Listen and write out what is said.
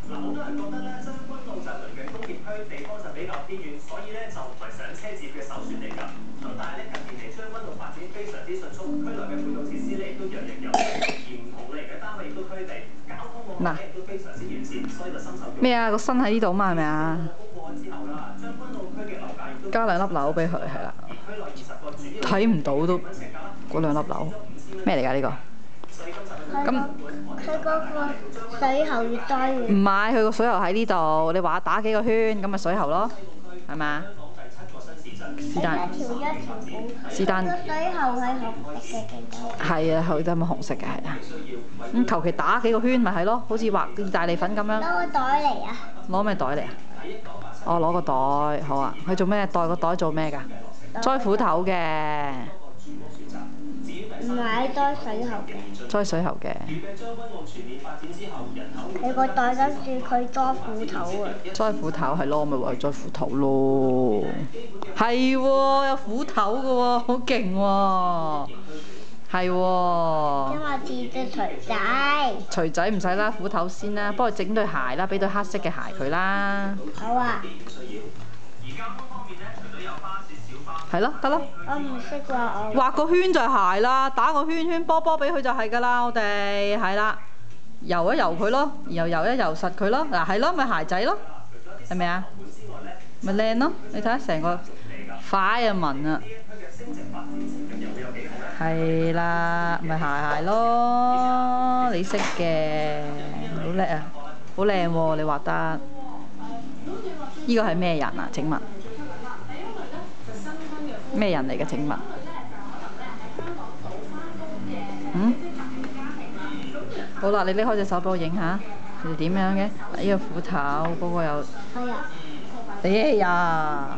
嗱，好多人覺得咧，將軍澳就鄰近工業區，地方就比較偏遠，所以咧就唔係上車接嘅首選嚟㗎。咁但係咧近年嚟將軍澳發展非常之迅速，區內嘅配套設施咧亦都樣樣有，而唔同類型嘅單位亦都區地，交通網絡咧亦都非常之完善，所以就深受咩啊？個身喺呢度嘛係咪啊？公佈之後啦，將軍澳區嘅樓價亦都加2粒樓俾佢係啦，睇唔到都嗰2粒樓咩嚟㗎呢個？咁佢嗰個水喉越多越唔係，佢個水喉喺呢度，你話打幾個圈咁咪水喉咯，係咪啊？是但。是但。個水喉係紅色嘅，記得。係啊，佢都係咪紅色嘅係啊？咁求其打幾個圈咪係咯，好似畫意大利粉咁樣。攞個袋嚟啊！攞咩袋嚟啊？哦，攞個袋，好啊。佢做咩？袋個袋做咩㗎？栽斧頭嘅。唔係栽水喉嘅。栽水喉嘅。你個袋跟住佢栽斧頭啊！栽斧頭係咯，咪話係栽斧頭咯。係喎，有斧頭嘅喎，好勁喎。係喎。因為似隻錘仔。錘仔唔使啦，斧頭先啦。幫佢整對鞋啦，俾對黑色嘅鞋佢啦。好啊。係咯，得咯。我唔識畫，畫個圈就係鞋啦，打個圈圈波波俾佢就係㗎啦，我哋係啦，游一游佢咯，然後游一游實佢咯，嗱係咯，咪鞋仔咯，係咪啊？咪靚咯，你睇下成個快啊紋啊，係啦，咪鞋咯，你識嘅，好叻啊，好靚喎，你畫得。呢個係咩人啊？請問？咩人嚟嘅？請問？好啦，你拎開隻手俾我影下，佢哋點樣嘅？呢個斧頭，嗰個又。係啊。哎呀！